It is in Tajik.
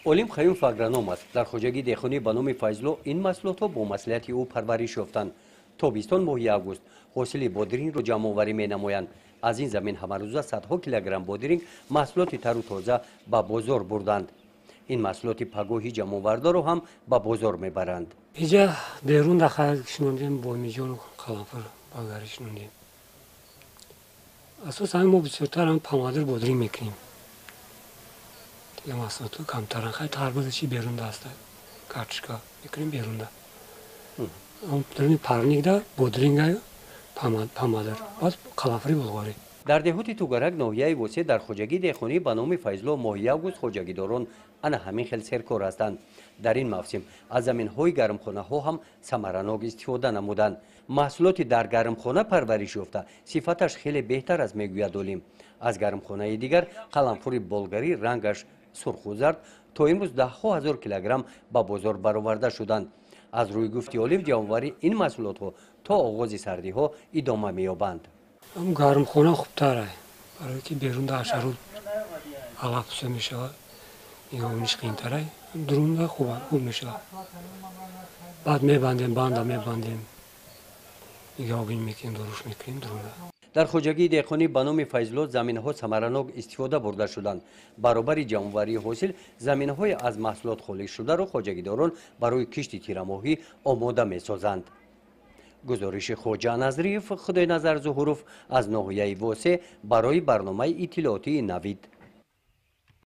олим Хаюмов агроном аст. дар хоҷагии дехонӣ ба номи Файзло ин маҳсулотҳо бо маслиҳати ӯ парвариш ёфтанд. тобистон моҳи август ҳосили бодирингро ҷамъоварӣ менамоянд. аз ин замин ҳамарӯза садҳо килограмм бодиринг маҳсулоти тару тоза ба бозор бурданд. ин маҳсулоти пагоҳи ҷамъовардоро ҳам ба бозор мебаранд. Иҷа берун да хайр кишондем бо миҷону қаламфур багаришондем. асосан мо бисёртар ҳам помадир бодиринг мекунем. دیگه محصولات کمترن خیلی تربازشی بیرون دسته کارتشکا میکنیم بیرون ده اون درنی پرنیک ده بودرینگ پامادر باز قلافری بلغاری дар деҳоти тугарак ноҳияи восеъ дар хоҷагии дехонӣ ба номи Файзло моҳи август хоҷагидорон ана ҳамин хел серкор ҳастанд. дар ин мавсим аз заминҳои гармхонаҳо ҳам самаранок истифода намуданд. маҳсулоти дар гармхона парвариш ёфта сифаташ хеле беҳтар аст мегӯяд олим. аз гармхонаи дигар қаламфури болгарӣ рангаш сурху зард то имрӯз даҳҳо ҳазор килограмм ба бозор бароварда шуданд. аз рӯи гуфти олим ҷамъоварии ин маҳсулотҳо то оғози сардиҳо идома меёбанд. гармхона хубтар аст барое ки берун да ҳашарот алафсо мешавад нигоҳониш қиинтар аст друн да хуб мешавад баъд мебандем банда мебандем нигоҳубинӣ мекунем доруш мекунем друнда. дар хоҷагии дехонӣ ба номи Файзло заминҳо самаранок истифода бурда шуданд. баробари ҷамъоварии ҳосил заминҳои аз маҳсулот холишшударо хоҷагидорон барои кишти тирамоҳӣ омода месозанд. гузориши хоҷа назриев, худойназар зуҳуров аз ноҳияи восеъ барои барномаи иттилоотии Навид.